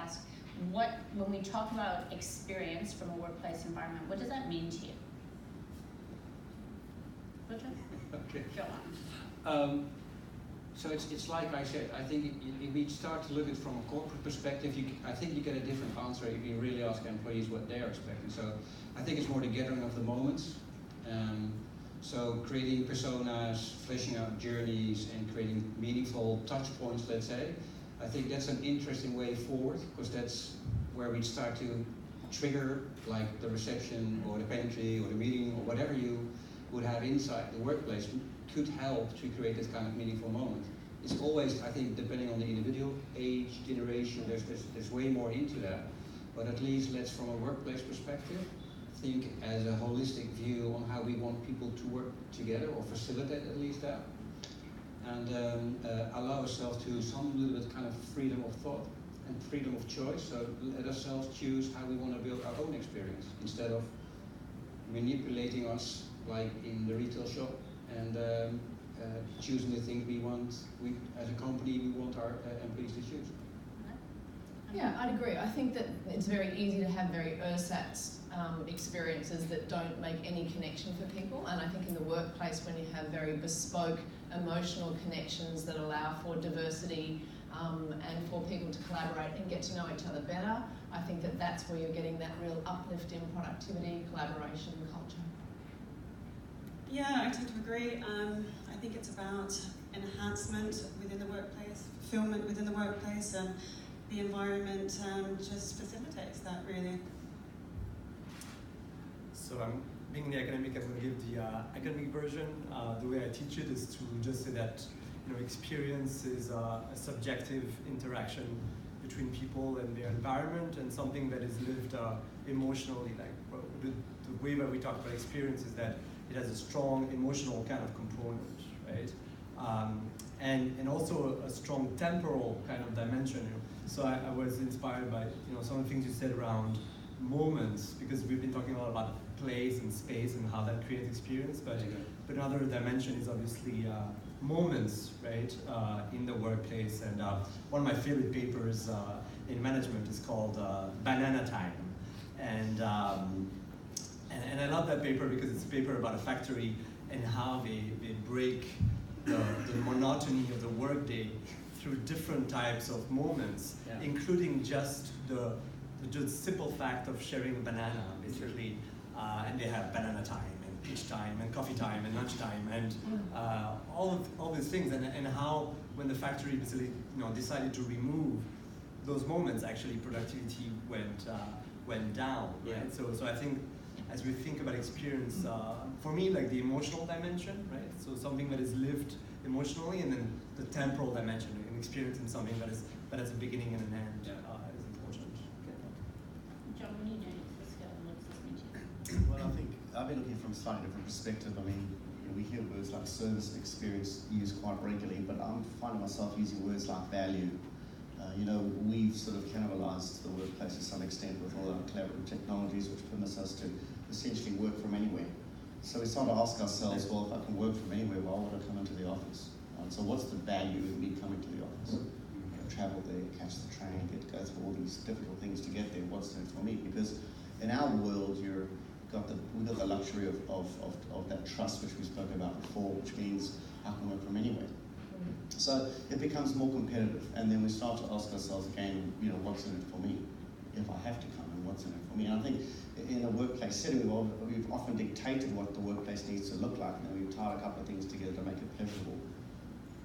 ask, when we talk about experience from a workplace environment, what does that mean to you? Richard? Okay. Go on. So it's like I said, I think if we start to look at it from a corporate perspective, I think you get a different answer if you really ask employees what they're expecting. So I think it's more the gathering of the moments. So creating personas, fleshing out journeys, and creating meaningful touch points, let's say. I think that's an interesting way forward, because that's where we start to trigger, like the reception or the pantry or the meeting or whatever you would have inside the workplace could help to create this kind of meaningful moment. It's always, I think, depending on the individual, age, generation, there's way more into that. But at least let's, from a workplace perspective, think as a holistic view on how we want people to work together, or facilitate at least that, and allow ourselves to some little bit kind of freedom of thought and freedom of choice. So let ourselves choose how we want to build our own experience, instead of manipulating us like in the retail shop, and choosing the things we want. As a company, we want our employees to choose. Yeah, I'd agree. I think that it's very easy to have very ersatz experiences that don't make any connection for people, and I think in the workplace, when you have very bespoke emotional connections that allow for diversity and for people to collaborate and get to know each other better, I think that that's where you're getting that real uplift in productivity, collaboration, and culture. Yeah, I tend to agree. I think it's about enhancement within the workplace, fulfillment within the workplace, and the environment just facilitates that, really. So being the academic, I'm going to give the academic version. The way I teach it is to just say that experience is a subjective interaction between people and their environment, and something that is lived emotionally. Like the way that we talk about experience is that it has a strong emotional kind of component, right? And also a strong temporal kind of dimension. So I was inspired by some of the things you said around moments, because we've been talking a lot about place and space and how that creates experience, but another dimension is obviously moments, right, in the workplace. And one of my favorite papers in management is called Banana Time, and I love that paper because it's a paper about a factory and how they break the monotony of the workday through different types of moments, including just the simple fact of sharing a banana, basically. And they have banana time and peach time and coffee time and lunch time and all these things, and how when the factory basically decided to remove those moments, actually productivity went down, right? So I think as we think about experience, for me, like the emotional dimension, right? So something that is lived emotionally, and then the temporal dimension, an experience in something that has a beginning and an end, is important. John, what do you do? What's this mean to you? Well, I think I've been looking from a slightly different perspective. I mean, we hear words like service and experience used quite regularly, but I'm finding myself using words like value. We've sort of cannibalized the workplace to some extent with all our collaborative technologies, which permits us to essentially work from anywhere. So we start to ask ourselves, well, if I can work from anywhere, why would I come into the office? So what's the value in me coming to the office? Travel there, catch the train, go through all these difficult things to get there. What's in it for me? Because in our world, we've got the luxury of that trust, which we spoke about before, which means I can work from anywhere. So it becomes more competitive, and then we start to ask ourselves again, what's in it for me? If I have to come, and what's in it for me? And I think in a workplace setting, we've often dictated what the workplace needs to look like. We've tied a couple of things together to make it pleasurable.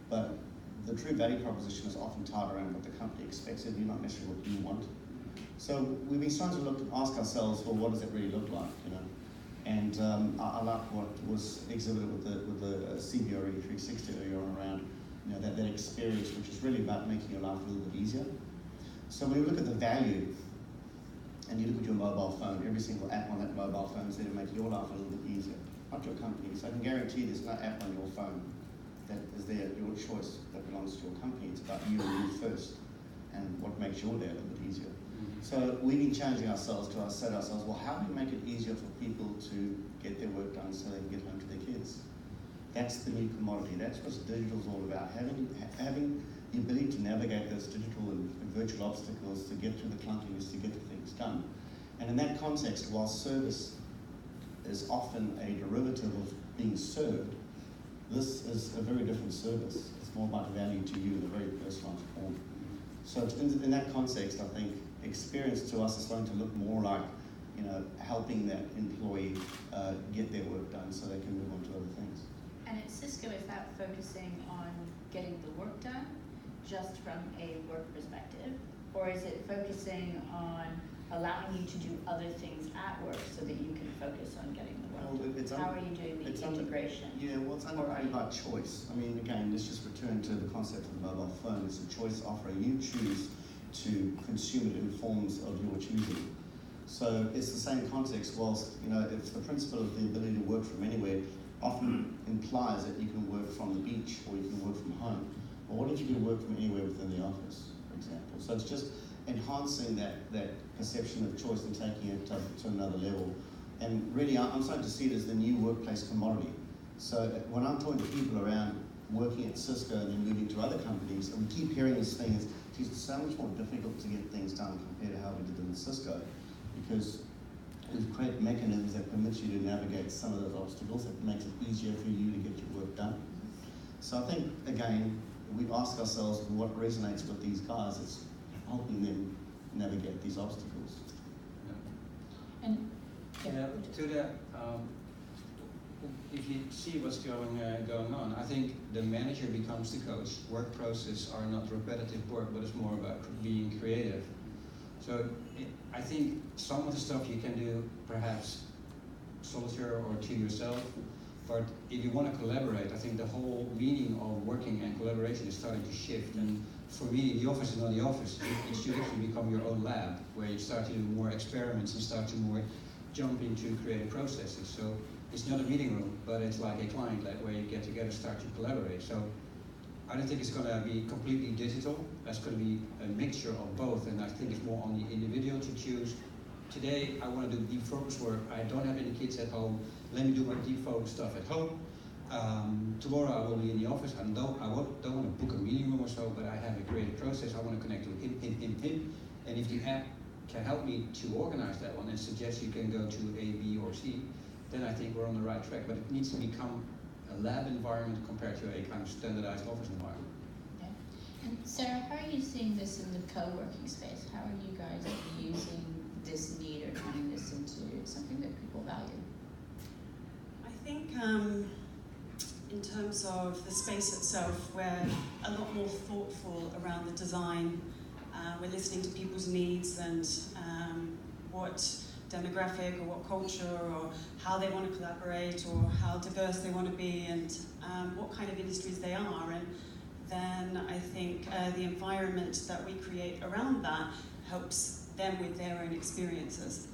But the true value proposition is often tied around what the company expects of you, not necessarily what you want. So we've been starting to ask ourselves, well, what does it really look like? And I like what was exhibited with the CBRE 360 earlier on around that experience, which is really about making your life a little bit easier. So when you look at the value, and you look at your mobile phone, every single app on that mobile phone is there to make your life a little bit easier, not your company. So I can guarantee there's no app on your phone that is there at your choice that belongs to your company. It's about you and you first, and what makes your day a little bit easier. So we've been challenging ourselves to say to ourselves, well, how do we make it easier for people to get their work done so they can get home to their kids? That's the new commodity. That's what digital's all about. Having the ability to navigate those digital and virtual obstacles to get through the clunkiness, to get the things done. And in that context, while service is often a derivative of being served, this is a very different service. It's more about value to you in a very personalised form. So in that context, I think experience to us is starting to look more like, you know, helping that employee get their work done so they can move on to other things. And at Cisco, is that focusing on getting the work done just from a work perspective? Or is it focusing on allowing you to do other things at work so that you can focus on getting the work done? How are you doing the integration? Well, it's underwriting by choice. I mean, again, let's just return to the concept of the mobile phone. It's a choice offering. You choose to consume it in forms of your choosing. So it's the same context, whilst, you know, if the principle of the ability to work from anywhere often implies that you can work from the beach or you can work from home. But what if you can work from anywhere within the office, for example? So it's just enhancing that perception of choice and taking it to another level. And really, I'm starting to see it as the new workplace commodity. So when I'm talking to people around working at Cisco and then moving to other companies, and we keep hearing this thing, it's so much more difficult to get things done compared to how we did it in Cisco, because we've created mechanisms that permit you to navigate some of those obstacles. It makes it easier for you to get your work done. So I think, again, we ask ourselves what resonates with these guys. It's helping them navigate these obstacles. And to that, if you see what's going on, I think the manager becomes the coach. Work processes are not repetitive work, but it's more about being creative. So I think some of the stuff you can do perhaps solitaire or to yourself, but if you want to collaborate, I think the whole meaning of working and collaboration is starting to shift. And for me, the office is not the office. It should actually become your own lab, where you start to do more experiments and start to more jump into creative processes. So it's not a meeting room, but it's like a client lab where you get together, start to collaborate. So I don't think it's going to be completely digital. That's going to be a mixture of both, and I think it's more on the individual to choose. Today, I want to do deep focus work. I don't have any kids at home. Let me do my deep focus stuff at home. Tomorrow, I will be in the office. I don't want to book a meeting room or so, but I have a creative process. I want to connect with him. And if the app can help me to organize that one and suggest you can go to A, B, or C, then I think we're on the right track. But it needs to become a lab environment compared to a kind of standardized office environment. Okay. And Sarah, how are you seeing this in the co-working space? How are you guys using this need or turning this into something that people value? I think in terms of the space itself, we're a lot more thoughtful around the design. We're listening to people's needs and what demographic or what culture or how they want to collaborate or how diverse they want to be and what kind of industries they are. And then I think the environment that we create around that helps them with their own experiences.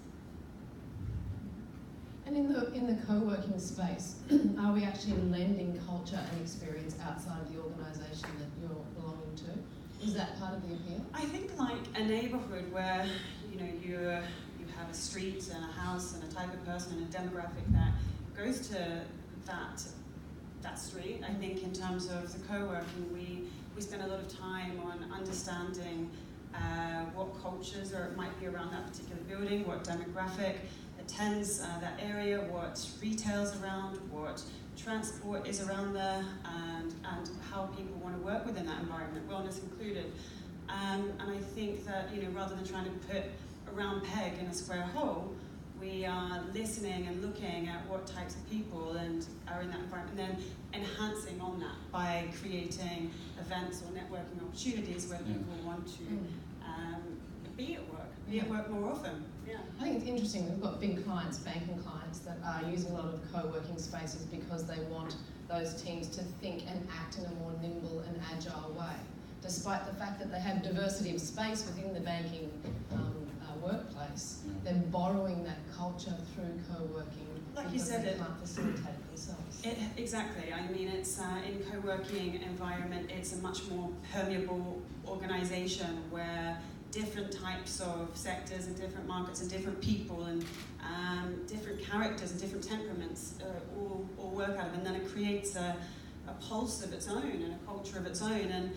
And in the co-working space, are we actually lending culture and experience outside of the organisation that you're belonging to? Is that part of the appeal? I think like a neighbourhood where you have a street and a house and a type of person and a demographic that goes to that street. I think in terms of the co-working, we spend a lot of time on understanding what cultures might be around that particular building, what demographic attends that area, what retail's around, what transport is around there, and how people want to work within that environment, wellness included. And I think that rather than trying to put a round peg in a square hole, we are listening and looking at what types of people and are in that environment, and then enhancing on that by creating events or networking opportunities where people want to be at work more often. Yeah. I think it's interesting. We've got big clients, banking clients, that are using a lot of co-working spaces because they want those teams to think and act in a more nimble and agile way, despite the fact that they have diversity of space within the banking workplace. They're borrowing that culture through co-working. Like you said, they can't facilitate it themselves. Exactly. I mean, it's in co-working environment. It's a much more permeable organisation where different types of sectors and different markets and different people and different characters and different temperaments all work out of, and then it creates a pulse of its own and a culture of its own. And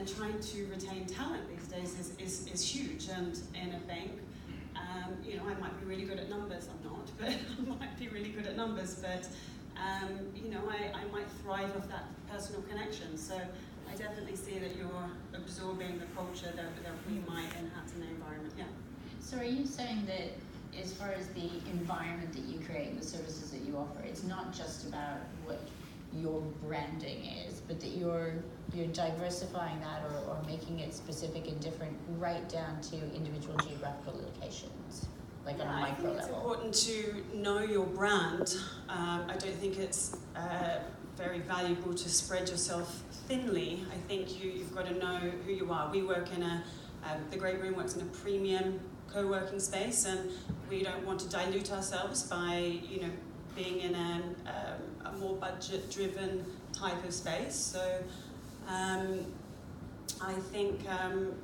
trying to retain talent these days is huge. And in a bank, you know, I might be really good at numbers. I'm not, but I might be really good at numbers. But you know, I might thrive off that personal connection. So I definitely see that you're absorbing the culture that we might enhance in the environment. Yeah. So are you saying that as far as the environment that you create, the services that you offer, it's not just about what your branding is, but that you're diversifying that or making it specific and different right down to individual geographical locations, like on a micro level? I think it's important to know your brand. I don't think it's very valuable to spread yourself thinly. I think you've got to know who you are. We work in the Great Room works in a premium co-working space, and we don't want to dilute ourselves by, you know, being in a more budget-driven type of space. So I think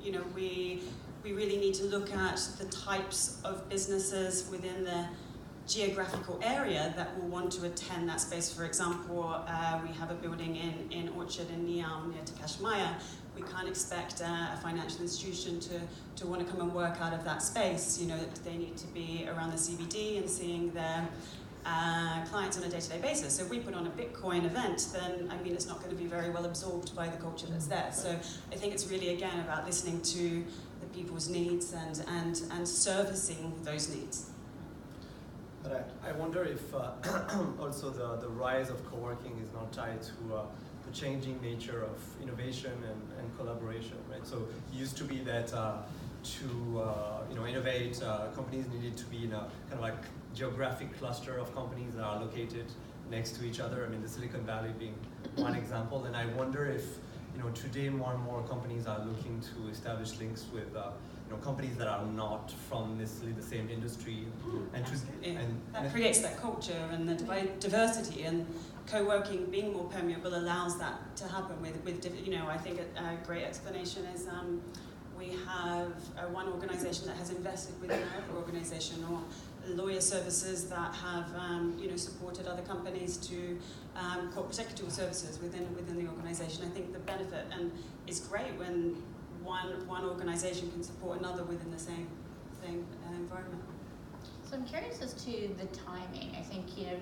you know, we really need to look at the types of businesses within the geographical area that will want to attend that space. For example, we have a building in Orchard in Niam near Takashmaya. We can't expect a financial institution to want to come and work out of that space. You know, they need to be around the CBD and seeing their clients on a day-to-day basis. So if we put on a Bitcoin event, then I mean, it's not going to be very well absorbed by the culture that's there. So I think it's really, again, about listening to the people's needs and servicing those needs. But I wonder if also the rise of co-working is not tied to the changing nature of innovation and collaboration, right? So it used to be that to you know, innovate, companies needed to be in a kind of like geographic cluster of companies that are located next to each other. I mean, the Silicon Valley being one example. And I wonder if, you know, today more and more companies are looking to establish links with you know, companies that are not from necessarily the same industry, that creates that culture and the diversity, and co-working being more permeable allows that to happen with you know, I think a great explanation is we have one organisation that has invested within another organisation, or lawyer services that have you know, supported other companies to corporate secretarial services within the organisation. I think the benefit is great when one organisation can support another within the same environment. So I'm curious as to the timing. I think, you know,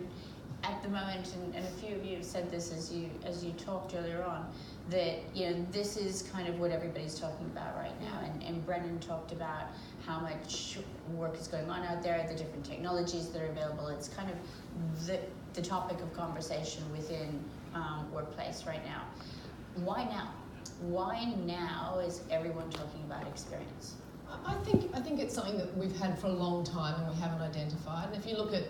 at the moment, and a few of you have said this as you talked earlier on, that, you know, this is kind of what everybody's talking about right now. And Brennan talked about how much work is going on out there, the different technologies that are available. It's kind of the topic of conversation within workplace right now. Why now? Why now is everyone talking about experience? I think it's something that we've had for a long time and we haven't identified. And if you look at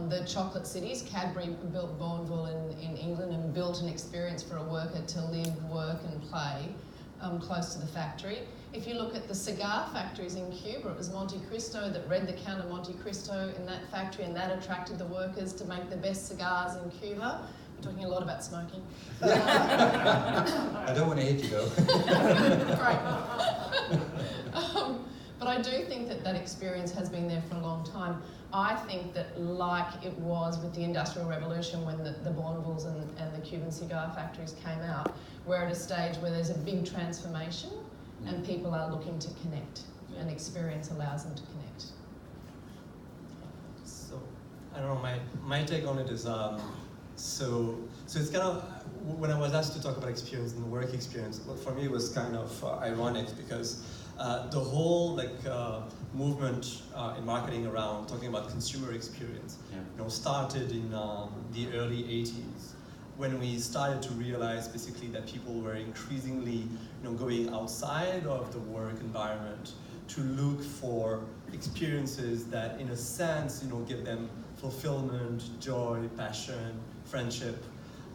the chocolate cities, Cadbury built Bourneville in England and built an experience for a worker to live, work and play close to the factory. If you look at the cigar factories in Cuba, it was Monte Cristo that read the Count of Monte Cristo in that factory, and that attracted the workers to make the best cigars in Cuba. We're talking a lot about smoking. I don't want to hit you though. Great. But I do think that experience has been there for a long time. I think that, like it was with the Industrial Revolution when the Bournevilles and the Cuban cigar factories came out, we're at a stage where there's a big transformation and people are looking to connect, and experience allows them to connect. So, I don't know, my take on it is, so it's kind of, when I was asked to talk about experience and work experience, well, for me it was kind of ironic, because the whole movement in marketing around talking about consumer experience, you know, started in the early 80s, when we started to realize basically that people were increasingly, you know, going outside of the work environment to look for experiences that, in a sense, you know, give them fulfillment, joy, passion, friendship,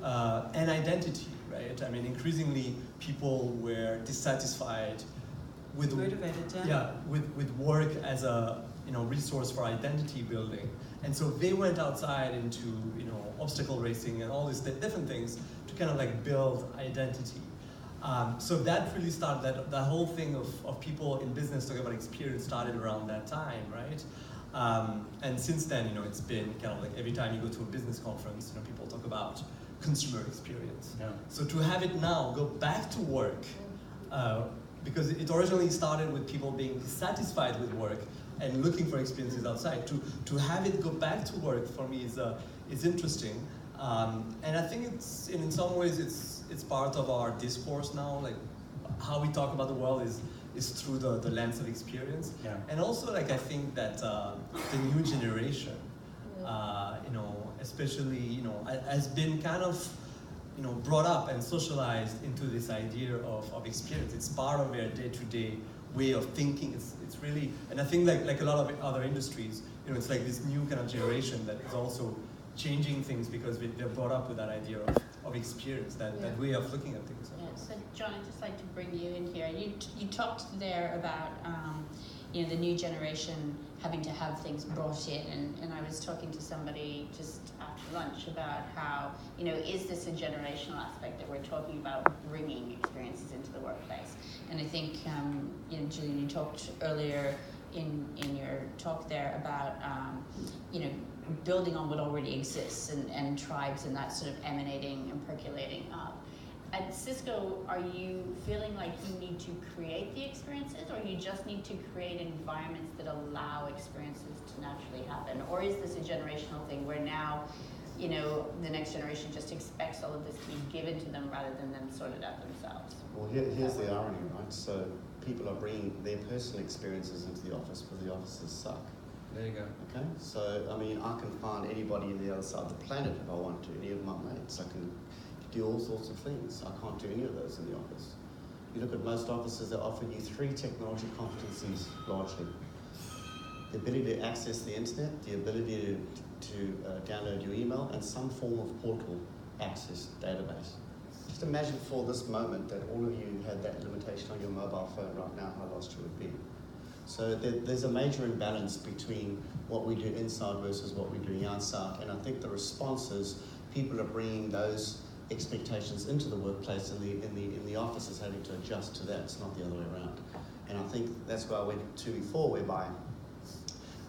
and identity, right? I mean, increasingly people were dissatisfied with motivated, with work as a, you know, resource for identity building, and so they went outside into, you know, obstacle racing and all these different things to kind of like build identity. So that really started, that whole thing of people in business talking about experience started around that time, right? And since then, you know, it's been kind of like every time you go to a business conference, you know, people talk about consumer experience. Yeah. So to have it now go back to work because it originally started with people being dissatisfied with work and looking for experiences outside. To have it go back to work for me is interesting, and I think in some ways it's part of our discourse now. Like how we talk about the world is through the lens of experience, Yeah. and also like I think that the new generation, especially has been kind of brought up and socialized into this idea of experience. It's part of their day-to-day way of thinking. It's really, and I think like a lot of other industries, it's like this new kind of generation that is also changing things because they're brought up with that idea of experience, that way of looking at things. Yeah, so John, I'd just like to bring you in here. You talked there about the new generation having to have things brought in, and I was talking to somebody just after lunch about how, is this a generational aspect that we're talking about bringing experiences into the workplace? And I think, Julian, you talked earlier in your talk there about, building on what already exists and tribes and that sort of emanating and percolating up. At Cisco, are you feeling like you need to create the experiences, or you just need to create environments that allow experiences to naturally happen? Or is this a generational thing where now, the next generation just expects all of this to be given to them rather than them sort it out themselves? Well, here's the irony, right? So people are bringing their personal experiences into the office, but the offices suck. There you go. Okay, so I mean, I can find anybody in the other side of the planet if I want to, any of my mates. I can do all sorts of things. I can't do any of those in the office. You look at most offices, they offer you 3 technology competencies largely. The ability to access the internet, the ability to download your email, and some form of portal access database. Just imagine for this moment that all of you had that limitation on your mobile phone right now, how lost you would be. So there's a major imbalance between what we do inside versus what we're doing outside, and I think the response is people are bringing those expectations into the workplace, and in the office is having to adjust to that. It's not the other way around. And I think that's where I went to before, whereby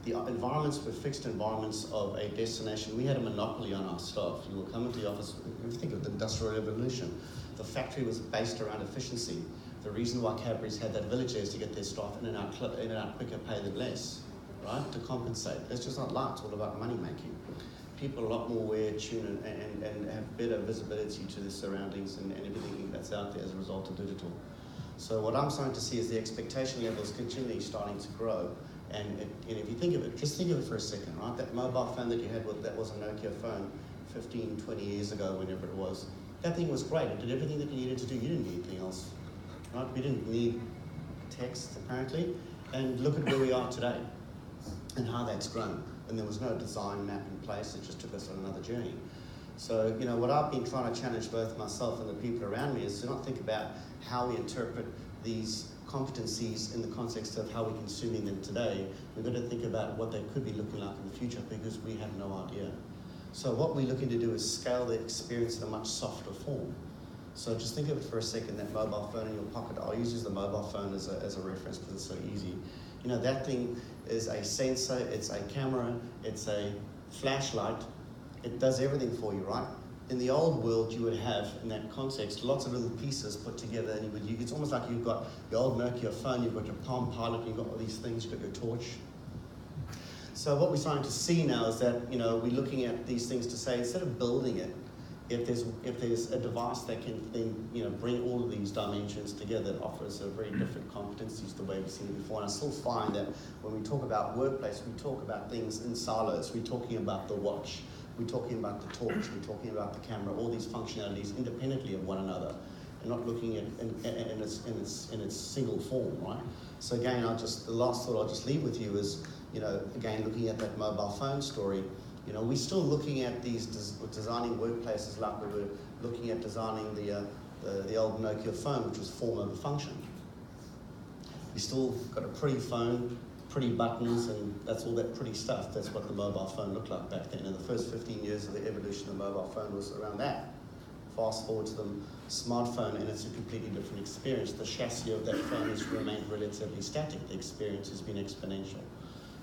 the environments were fixed environments of a destination. We had a monopoly on our staff. You will come into the office, if you think of the Industrial Revolution, the factory was based around efficiency. The reason why Cadbury's had that village there is to get their staff in and out quicker, pay them less, right, to compensate. It's just not light, it's all about money making. People are a lot more aware, tuned, and have better visibility to the surroundings and everything that's out there as a result of digital. So what I'm starting to see is the expectation levels continually starting to grow. And if you think of it, just think of it for a second, right? That mobile phone that you had, that was a Nokia phone 15, 20 years ago, whenever it was, that thing was great. It did everything that you needed to do. You didn't need anything else, right? We didn't need text, apparently. And look at where we are today and how that's grown. And there was no design map in place. It just took us on another journey. So, what I've been trying to challenge both myself and the people around me is to not think about how we interpret these competencies in the context of how we're consuming them today. We've got to think about what they could be looking like in the future, because we have no idea. So what we're looking to do is scale the experience in a much softer form. So just think of it for a second, that mobile phone in your pocket. I'll use the mobile phone as a reference because it's so easy. That thing is a sensor, it's a camera, it's a flashlight. It does everything for you, right? In the old world, you would have, in that context, lots of little pieces put together, and it's almost like you've got your old Nokia phone, you've got your Palm Pilot, you've got all these things, you've got your torch. So what we're starting to see now is that, we're looking at these things to say, instead of building it, if there's a device that can then, bring all of these dimensions together, it offers a very different competencies the way we've seen it before. And I still find that when we talk about workplace, we talk about things in silos. We're talking about the watch, we're talking about the torch, we're talking about the camera, all these functionalities independently of one another, and not looking at in its single form, right? So again, the last thought I'll just leave with you is, again, looking at that mobile phone story. We're still looking at these designing workplaces like we were looking at designing the old Nokia phone, which was form over function. We still got a pretty phone, pretty buttons, and that's all that pretty stuff. That's what the mobile phone looked like back then. And the first 15 years of the evolution of the mobile phone was around that. Fast forward to the smartphone, and it's a completely different experience. The chassis of that phone has remained relatively static. The experience has been exponential.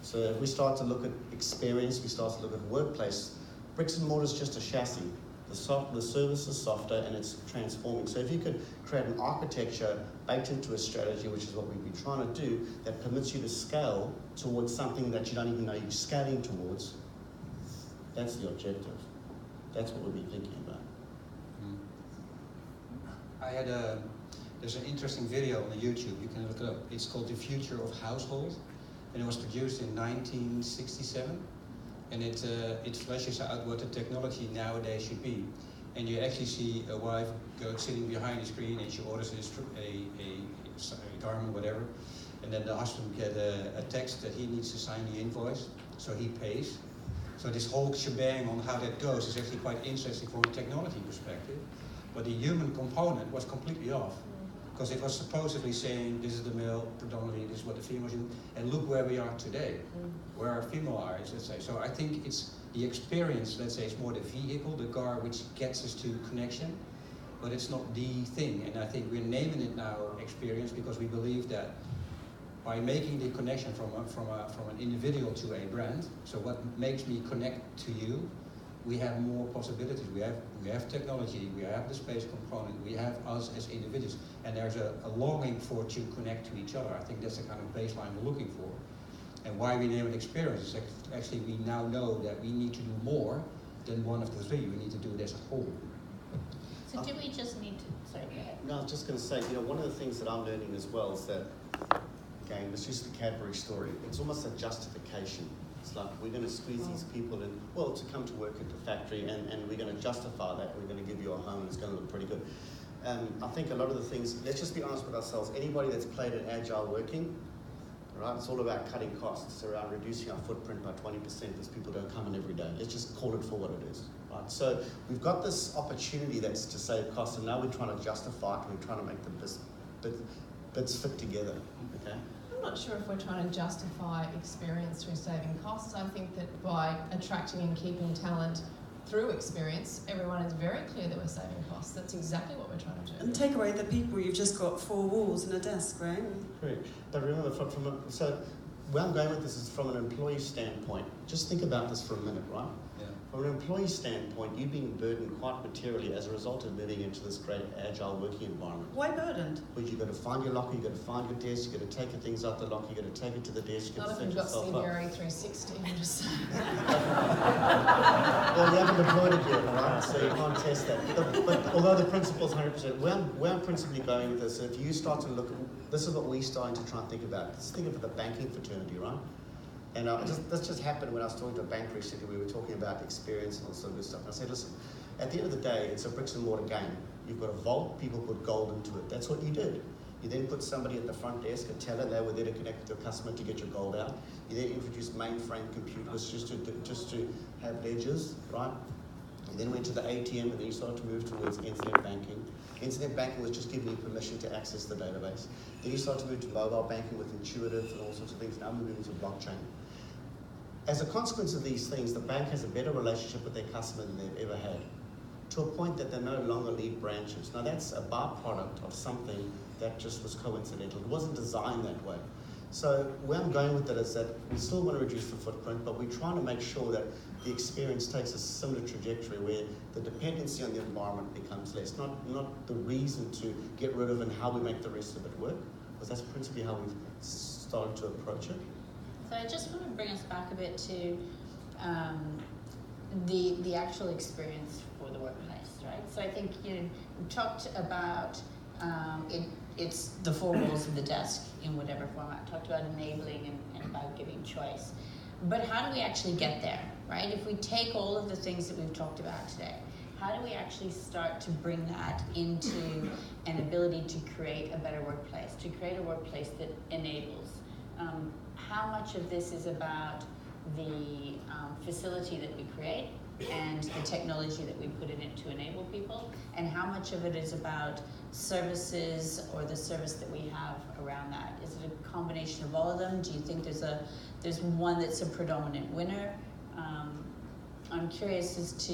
So if we start to look at experience, we start to look at workplace, bricks and mortar is just a chassis. The service is softer and it's transforming. So if you could create an architecture baked into a strategy, which is what we've been trying to do, that permits you to scale towards something that you don't even know you're scaling towards, that's the objective. That's what we've been thinking about. There's an interesting video on YouTube, you can look it up. It's called The Future of Household, and it was produced in 1967. And it fleshes out what the technology nowadays should be. And you actually see a wife sitting behind the screen and she orders a garment, whatever. And then the husband gets a text that he needs to sign the invoice, so he pays. So this whole shebang on how that goes is actually quite interesting from a technology perspective. But the human component was completely off. Because it was supposedly saying, this is the male predominantly, this is what the females do, and look where we are today, where our female are, let's say. So I think it's the experience, let's say, it's more the vehicle, the car, which gets us to connection, but it's not the thing. And I think we're naming it now experience because we believe that by making the connection from an individual to a brand, so what makes me connect to you, we have more possibilities. We have technology, we have the space component, we have us as individuals, and there's a longing to connect to each other. I think that's the kind of baseline we're looking for. And why we name it experience is actually we now know that we need to do more than one of the three. We need to do it as a whole. So do we just need to, sorry, go ahead. No, I was just going to say, one of the things that I'm learning as well is that, again, let's use the Cadbury story. It's almost a justification. It's like we're going to squeeze these people in, well, to come to work at the factory, and we're going to justify that. We're going to give you a home and it's going to look pretty good. I think a lot of the things, let's just be honest with ourselves. Anybody that's played in agile working, right, it's all about cutting costs, around reducing our footprint by 20% because people don't come in every day. Let's just call it for what it is. Right? So we've got this opportunity that's to save costs, and now we're trying to justify it and we're trying to make the bits fit together. Okay? I'm not sure if we're trying to justify experience through saving costs. I think that by attracting and keeping talent through experience, everyone is very clear that we're saving costs. That's exactly what we're trying to do. And take away the people, you've just got 4 walls and a desk, right? Correct. But remember, so where I'm going with this is from an employee standpoint. Just think about this for a minute, right? Yeah. From an employee standpoint, you're being burdened quite materially as a result of moving into this great agile working environment. Why burdened? Because you've got to find your locker, you've got to find your desk, you've got to take your things out the locker, you've got to take it to the desk, you've Not got if to you've set got yourself up. CBRE 360, I'm just saying. Well, you haven't deployed it yet, right? So you can't test that. But although the principle's 100%, where I'm principally going with this, if you start to look, this is what we're starting to try and think about. Let's think of the banking fraternity, right? And this just happened when I was talking to a bank recently. We were talking about experience and all sort of good stuff. And I said, listen, at the end of the day, it's a bricks and mortar game. You've got a vault, people put gold into it. That's what you did. You then put somebody at the front desk, a teller, they were there to connect with your customer to get your gold out. You then introduced mainframe computers just to have ledgers, right? You then went to the ATM, and then you started to move towards internet banking. Internet banking was just giving you permission to access the database. Then you started to move to mobile banking with intuitive and all sorts of things. Now moving into blockchain. As a consequence of these things, the bank has a better relationship with their customer than they've ever had, to a point that they no longer leave branches. Now that's a byproduct of something that just was coincidental. It wasn't designed that way. So where I'm going with that is that we still want to reduce the footprint, but we're trying to make sure that the experience takes a similar trajectory where the dependency on the environment becomes less, not the reason to get rid of and how we make the rest of it work, because that's principally how we've started to approach it. So I just want to bring us back a bit to the actual experience for the workplace, right? So I think we talked about it's the 4 walls of the desk in whatever format. Talked about enabling and about giving choice. But how do we actually get there, right? If we take all of the things that we've talked about today, how do we actually start to bring that into an ability to create a better workplace, to create a workplace that enables? How much of this is about the facility that we create and the technology that we put in it to enable people, and how much of it is about services or the service that we have around that? Is it a combination of all of them? Do you think there's one that's a predominant winner? I'm curious as to,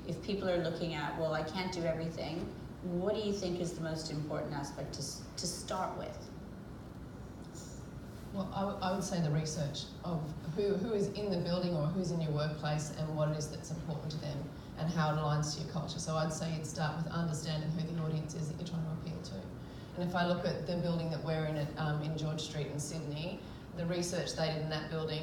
if people are looking at, well, I can't do everything, what do you think is the most important aspect to start with? Well, I would say the research of who is in the building or who's in your workplace and what it is that's important to them and how it aligns to your culture. So I'd say you'd start with understanding who the audience is that you're trying to appeal to. And if I look at the building that we're in in George Street in Sydney, the research they did in that building,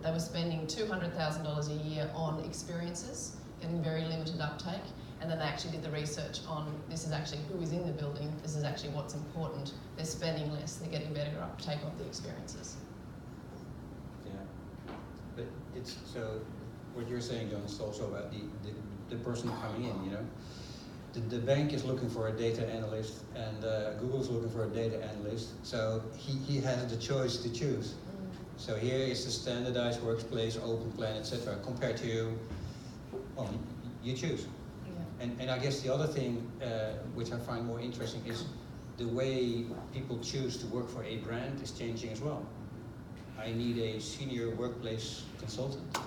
they were spending $200,000 a year on experiences, getting very limited uptake. And then they actually did the research on this is actually who is in the building, this is actually what's important. They're spending less, they're getting better uptake of the experiences. Yeah, but it's so. What you're saying, John, is also about the person coming in. You know, the bank is looking for a data analyst, and Google's looking for a data analyst. So he has the choice to choose. So here is the standardized workplace, open plan, etc. Compared to, well, you choose. And I guess the other thing which I find more interesting is the way people choose to work for a brand is changing as well. I need a senior workplace consultant.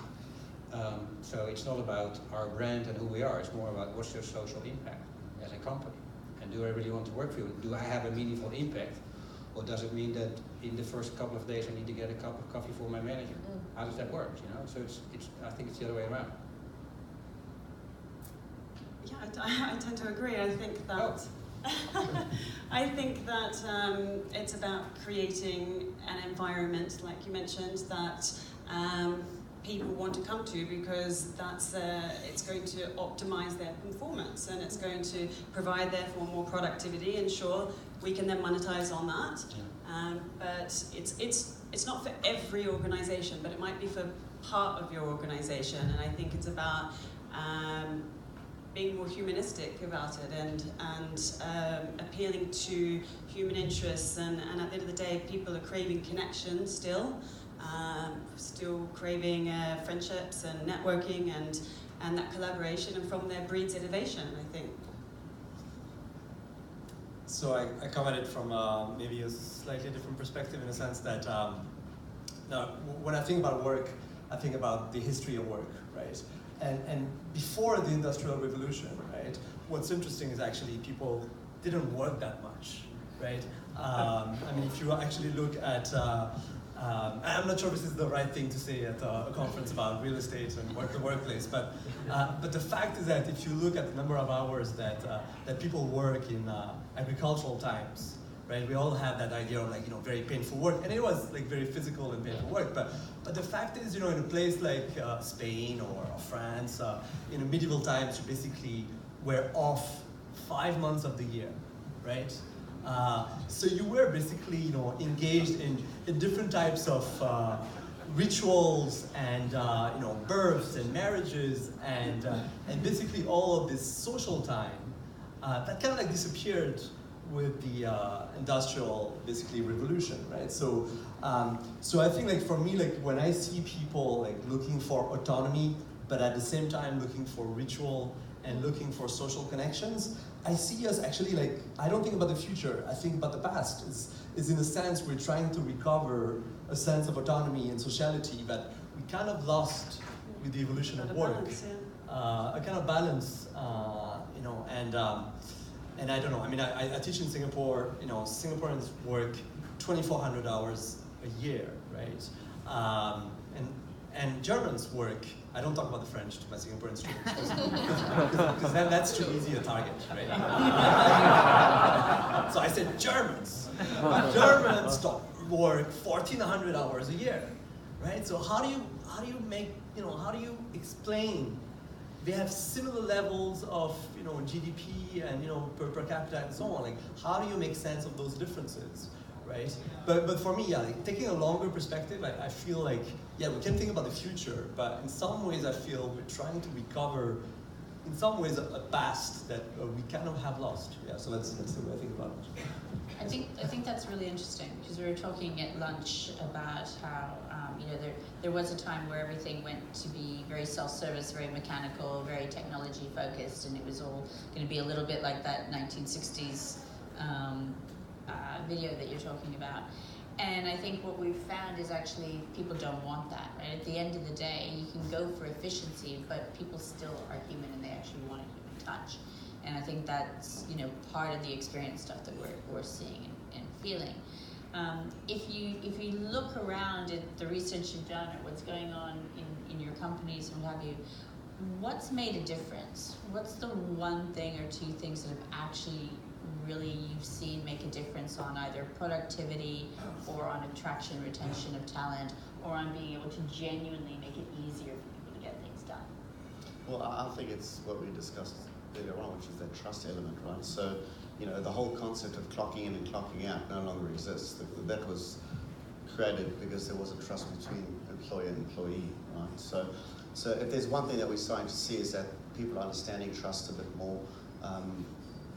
So it's not about our brand and who we are, it's more about what's your social impact as a company. And do I really want to work for you? Do I have a meaningful impact? Or does it mean that in the first couple of days I need to get a cup of coffee for my manager? How does that work? You know, so I think it's the other way around. Yeah, I tend to agree. I think that I think that it's about creating an environment, like you mentioned, that people want to come to because it's going to optimize their performance and it's going to provide therefore more productivity, and sure, we can then monetize on that. But it's not for every organization, but it might be for part of your organization, and I think it's about being more humanistic about it and appealing to human interests, and at the end of the day, people are craving connection still craving friendships and networking and that collaboration, and from there breeds innovation, I think. So I come at it from maybe a slightly different perspective, in a sense that now when I think about work, I think about the history of work, right? And before the Industrial Revolution, right, what's interesting is actually people didn't work that much, right? I mean, if you actually look at, I'm not sure if this is the right thing to say at a conference about real estate and the workplace, but the fact is that if you look at the number of hours that people work in agricultural times, right? We all have that idea of, like, you know, very painful work, and it was like very physical and painful work. But the fact is, you know, in a place like Spain or France, in medieval times, you basically were off 5 months of the year, right? So you were basically, you know, engaged in different types of rituals and you know, births and marriages and basically all of this social time that kind of like disappeared with the industrial, basically, revolution, right? So, so I think, like, for me, like, when I see people like looking for autonomy, but at the same time looking for ritual and looking for social connections, I see us actually, like, I don't think about the future, I think about the past. Is in a sense we're trying to recover a sense of autonomy and sociality that we kind of lost with the evolution of work. Balance, yeah. A kind of balance, you know, and I don't know, I mean, I teach in Singapore, you know, Singaporeans work 2,400 hours a year, right? And Germans work, I don't talk about the French to my Singaporean students, because then that's too easy a target, right? So I said Germans. Germans work 1,400 hours a year, right? So how do you make, you know, how do you explain they have similar levels of, you know, GDP and, you know, per capita and so on. Like, how do you make sense of those differences, right? But for me, yeah, like, taking a longer perspective, I feel like, yeah, we can think about the future, but in some ways I feel we're trying to recover, in some ways, a past that we kind of have lost. Yeah, so that's the way I think about it. I think that's really interesting, because we were talking at lunch about how you know, there was a time where everything went to be very self-service, very mechanical, very technology focused, and it was all going to be a little bit like that 1960s video that you're talking about. And I think what we've found is actually people don't want that, right? At the end of the day, you can go for efficiency, but people still are human and they actually want a human touch. And I think that's, you know, part of the experience stuff that we're seeing and feeling. If you look around at the research you've done or what's going on in your companies and what have you, what's made a difference? What's the one thing or two things that have actually really you've seen make a difference on either productivity or on attraction, retention of talent, or on being able to genuinely make it easier for people to get things done? Well, I think it's what we discussed earlier on, which is that trust element, right? So, you know, the whole concept of clocking in and clocking out no longer exists. That was created because there wasn't trust between employer and employee, right? So if there's one thing that we're starting to see is that people are understanding trust a bit more.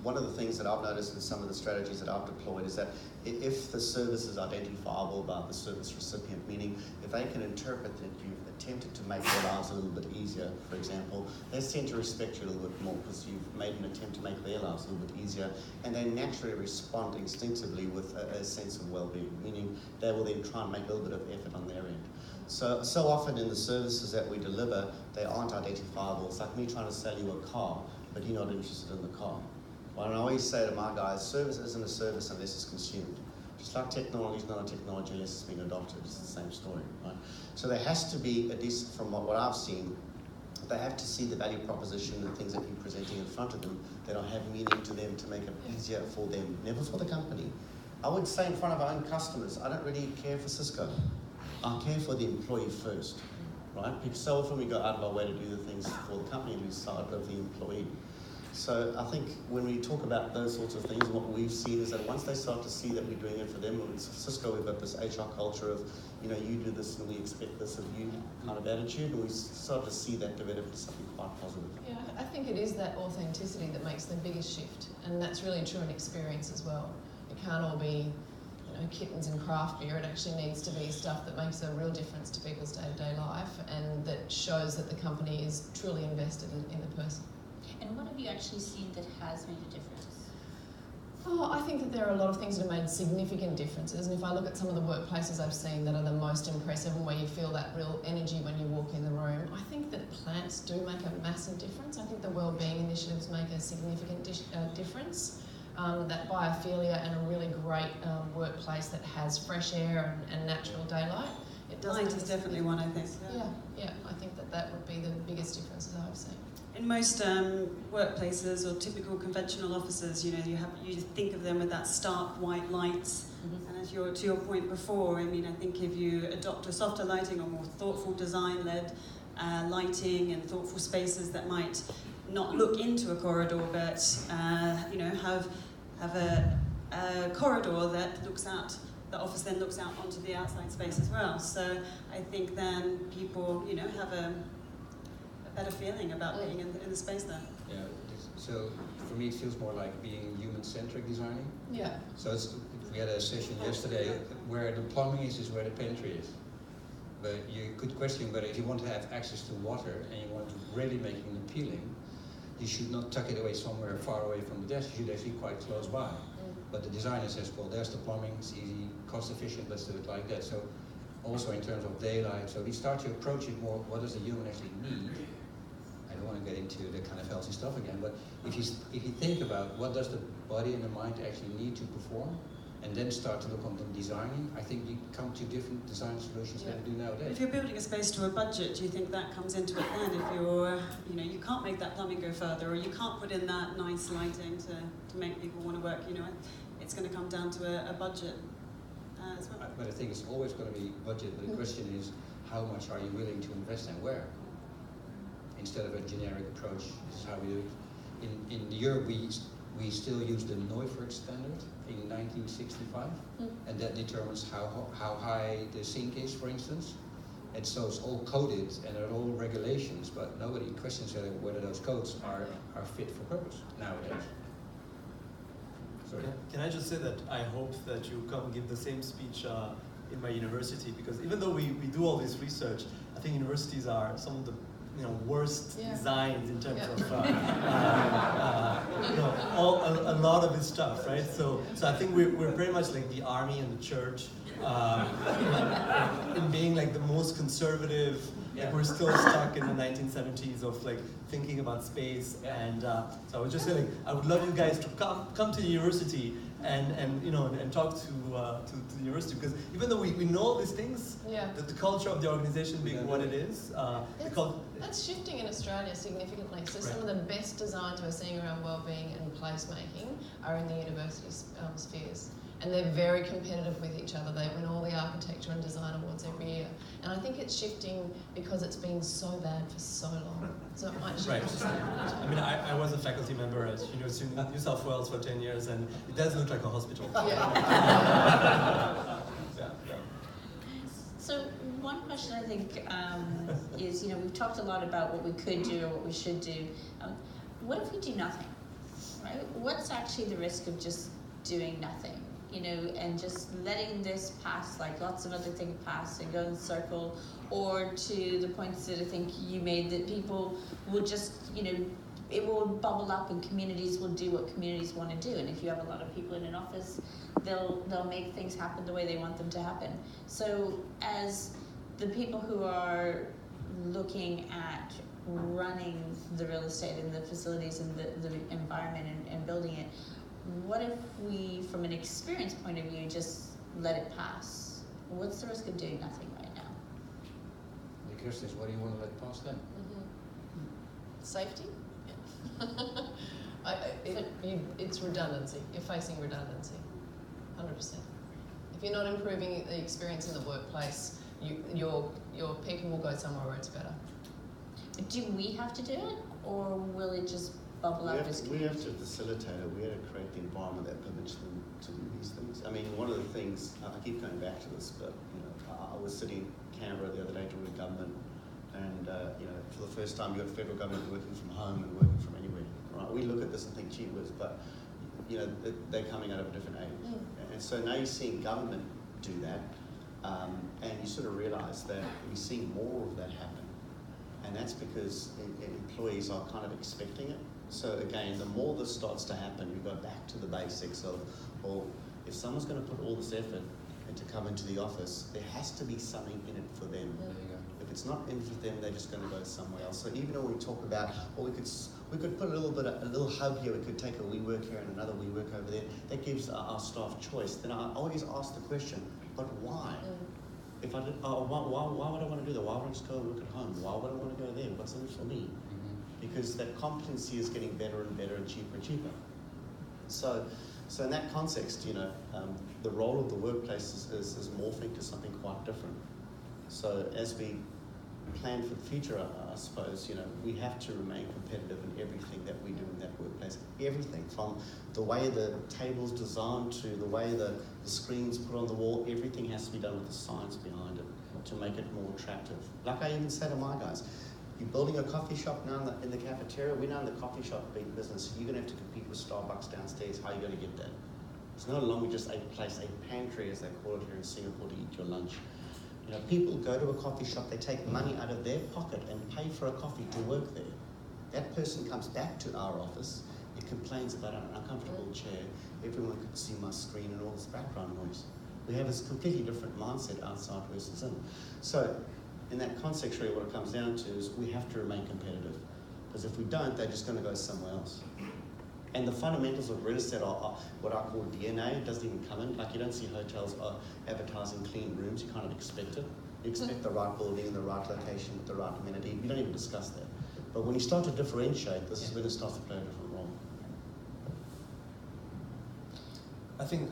One of the things that I've noticed in some of the strategies that I've deployed is that if the service is identifiable by the service recipient, meaning if they can interpret that you've attempted to make their lives a little bit easier, for example, they tend to respect you a little bit more because you've made an attempt to make their lives a little bit easier, and they naturally respond instinctively with a sense of well-being, meaning they will then try and make a little bit of effort on their end. So often in the services that we deliver, they aren't identifiable. It's like me trying to sell you a car, but you're not interested in the car. Well, and I always say to my guys, service isn't a service unless it's consumed. Just like technology is not a technology unless it's being adopted. It's the same story, right? So there has to be, at least from what I've seen, they have to see the value proposition and things that you're presenting in front of them that will have meaning to them to make it easier for them, never for the company. I would say in front of our own customers, I don't really care for Cisco. I care for the employee first, right? Because so often we go out of our way to do the things for the company and we start with the employee. So I think when we talk about those sorts of things, what we've seen is that once they start to see that we're doing it for them, with Cisco, we've got this HR culture of, you know, you do this and we expect this of you kind of attitude, and we start to see that develop into something quite positive. Yeah, I think it is that authenticity that makes the biggest shift, and that's really true in experience as well. It can't all be, you know, kittens and craft beer. It actually needs to be stuff that makes a real difference to people's day-to-day life and that shows that the company is truly invested in the person. And what have you actually seen that has made a difference? Oh, I think that there are a lot of things that have made significant differences, and if I look at some of the workplaces I've seen that are the most impressive and where you feel that real energy when you walk in the room, I think that plants do make a massive difference. I think the wellbeing initiatives make a significant difference. That biophilia and a really great workplace that has fresh air and natural daylight. It does. Light is definitely one, I think. Yeah, I think that would be the biggest differences I've seen. In most workplaces or typical conventional offices, you know, you think of them with that stark white lights. Mm-hmm. And to your point before, I mean, I think if you adopt a softer lighting or more thoughtful design-led lighting and thoughtful spaces that might not look into a corridor, but you know, have a corridor that looks out. The office then looks out onto the outside space as well. So I think then people, you know, have a better feeling about being in the space there. Yeah, so for me it feels more like being human-centric designing. Yeah. So we had a session yesterday where the plumbing is where the pantry is. But you could question whether if you want to have access to water and you want to really make it appealing, you should not tuck it away somewhere far away from the desk, you should actually quite close by. But the designer says, well, there's the plumbing, it's easy, cost efficient, let's do it like that. So also in terms of daylight, so we start to approach it more, what does the human actually need? I don't want to get into the kind of healthy stuff again, but if you think about what does the body and the mind actually need to perform, and then start to look on the designing, I think you come to different design solutions than you do nowadays. If you're building a space to a budget, do you think that comes into it then? If you're, you know, you can't make that plumbing go further, or you can't put in that nice lighting to make people want to work, you know, it's going to come down to a budget as well. But I think it's always going to be budget, but the question is, how much are you willing to invest and where? Instead of a generic approach, this is how we do it. In Europe, we still use the Neuwerk standard in 1965, and that determines how high the sink is, for instance. And so it's all coded and there are all regulations, but nobody questions whether those codes are fit for purpose nowadays. Sorry. Can I just say that I hope that you come give the same speech in my university, because even though we do all this research, I think universities are some of the worst designs in terms of a lot of this stuff, right? So I think we're very much like the army and the church in being like the most conservative. Like we're still stuck in the 1970s of like thinking about space, and so I was just saying, I would love you guys to come to the university and you know, and talk to the university, because even though we know all these things, the culture of the organization being what it is, that's shifting in Australia significantly. So some of the best designs we're seeing around wellbeing and placemaking are in the university spheres. And they're very competitive with each other. They win all the architecture and design awards every year. And I think it's shifting because it's been so bad for so long. So it might shift. I mean, I was a faculty member at University of New South Wales for 10 years, and it does look like a hospital. So one question I think is, we've talked a lot about what we could do or what we should do. What if we do nothing, right? What's actually the risk of just doing nothing? And just letting this pass, like lots of other things pass and go in a circle, or to the points that I think you made, that people will just, it will bubble up and communities will do what communities want to do. And if you have a lot of people in an office, they'll make things happen the way they want them to happen. So as the people who are looking at running the real estate and the facilities and the environment and building it, what if we, from an experience point of view, just let it pass? What's the risk of doing nothing right now? Kirsten, what do you want to let pass then? Safety? It's redundancy. You're facing redundancy, 100%. If you're not improving the experience in the workplace, your people will go somewhere where it's better. Do we have to do it, or will it just bubble up? We have to facilitate it. We have to create the environment that permits them to do these things. I mean, one of the things, I keep going back to this, but I was sitting in Canberra the other day doing government, and for the first time you've got federal government working from home and working from anywhere. Right? We look at this and think, gee whiz, but they're coming out of a different age, and so now you're seeing government do that, and you sort of realise that we're seeing more of that happen, and that's because employees are kind of expecting it. So again, the more this starts to happen, we go back to the basics of, well, if someone's going to put all this effort into come into the office, there has to be something in it for them. There you go. If it's not in for them, they're just going to go somewhere else. So even when we talk about, well, we could put a little hub here, we could take a WeWork here and another WeWork over there, that gives our staff choice. Then I always ask the question, but why? If I did, why would I want to do that? Why would I just go and work at home? Why would I want to go there? What's in it for me? Because that competency is getting better and better and cheaper. So in that context, the role of the workplace is morphing to something quite different. So as we plan for the future, I suppose, we have to remain competitive in everything that we do in that workplace. Everything, from the way the table's designed to the way the screen's put on the wall, everything has to be done with the science behind it to make it more attractive. Like I even say to my guys, you're building a coffee shop now in the cafeteria. We're now in the coffee shop big business. You're going to have to compete with Starbucks downstairs. How are you going to get that? It's no longer just a place, a pantry as they call it here in Singapore, to eat your lunch. People go to a coffee shop, they take money out of their pocket and pay for a coffee to work there. That person comes back to our office, it complains about an uncomfortable chair. Everyone can see my screen and all this background noise. We have this completely different mindset outside versus in. So in that context, really what it comes down to is we have to remain competitive. Because if we don't, they're just going to go somewhere else. And the fundamentals of real estate are what I call DNA. It doesn't even come in. Like, you don't see hotels advertising clean rooms. You kind of expect it. You expect the right building in the right location with the right amenity. We don't even discuss that. But when you start to differentiate, this is when it starts to play a different role. I think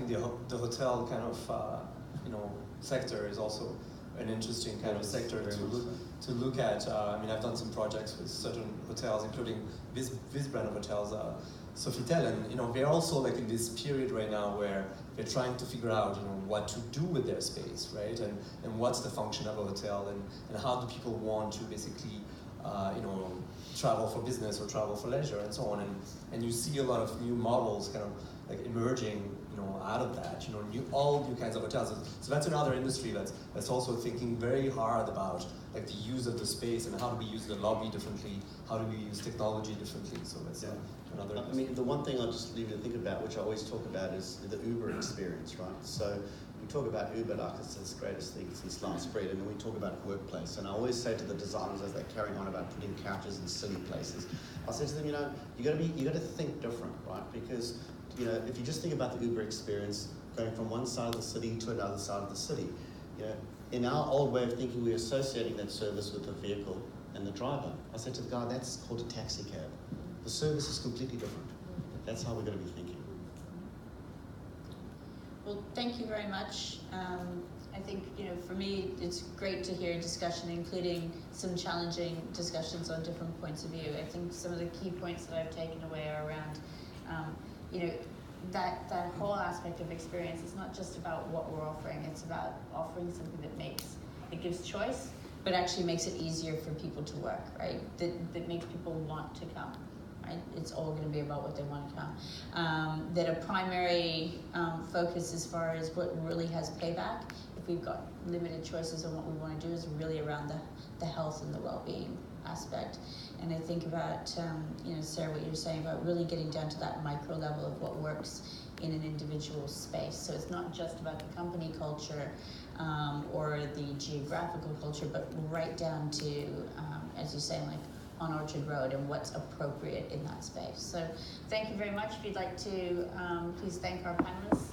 the hotel kind of sector is also an interesting kind of sector to look at. I've done some projects with certain hotels, including this brand of hotels, Sofitel, and they're also like in this period right now where they're trying to figure out what to do with their space, right? And what's the function of a hotel, and how do people want to basically travel for business or travel for leisure and so on. And you see a lot of new models kind of like emerging out of that, all new kinds of hotels. So that's another industry that's also thinking very hard about like the use of the space and how do we use the lobby differently, how do we use technology differently. So that's another industry. The one thing I'll just leave you to think about, which I always talk about, is the Uber experience, right? So talk about Uber like it's this greatest thing since sliced bread, and then we talk about workplace. And I always say to the designers as they're carrying on about putting couches in silly places, I say to them, you know, you got to think different, right? Because, you know, if you just think about the Uber experience going from one side of the city to another side of the city, you know, in our old way of thinking, we're associating that service with the vehicle and the driver. I said to the guy, that's called a taxi cab. The service is completely different. That's how we're going to be thinking. Well, thank you very much. I think, you know, for me, it's great to hear a discussion, including some challenging discussions on different points of view. I think some of the key points that I've taken away are around, you know, that whole aspect of experience is not just about what we're offering, it's about offering something that gives choice, but actually makes it easier for people to work, right? That makes people want to come. Right? It's all going to be about what they want to come. That a primary focus as far as what really has payback, if we've got limited choices on what we want to do, is really around the health and the well-being aspect. And I think about, you know, Sarah, what you're saying about really getting down to that micro level of what works in an individual space. So it's not just about the company culture or the geographical culture, but right down to, as you say, like, on Orchard Road and what's appropriate in that space. So thank you very much. If you'd like to, please thank our panelists.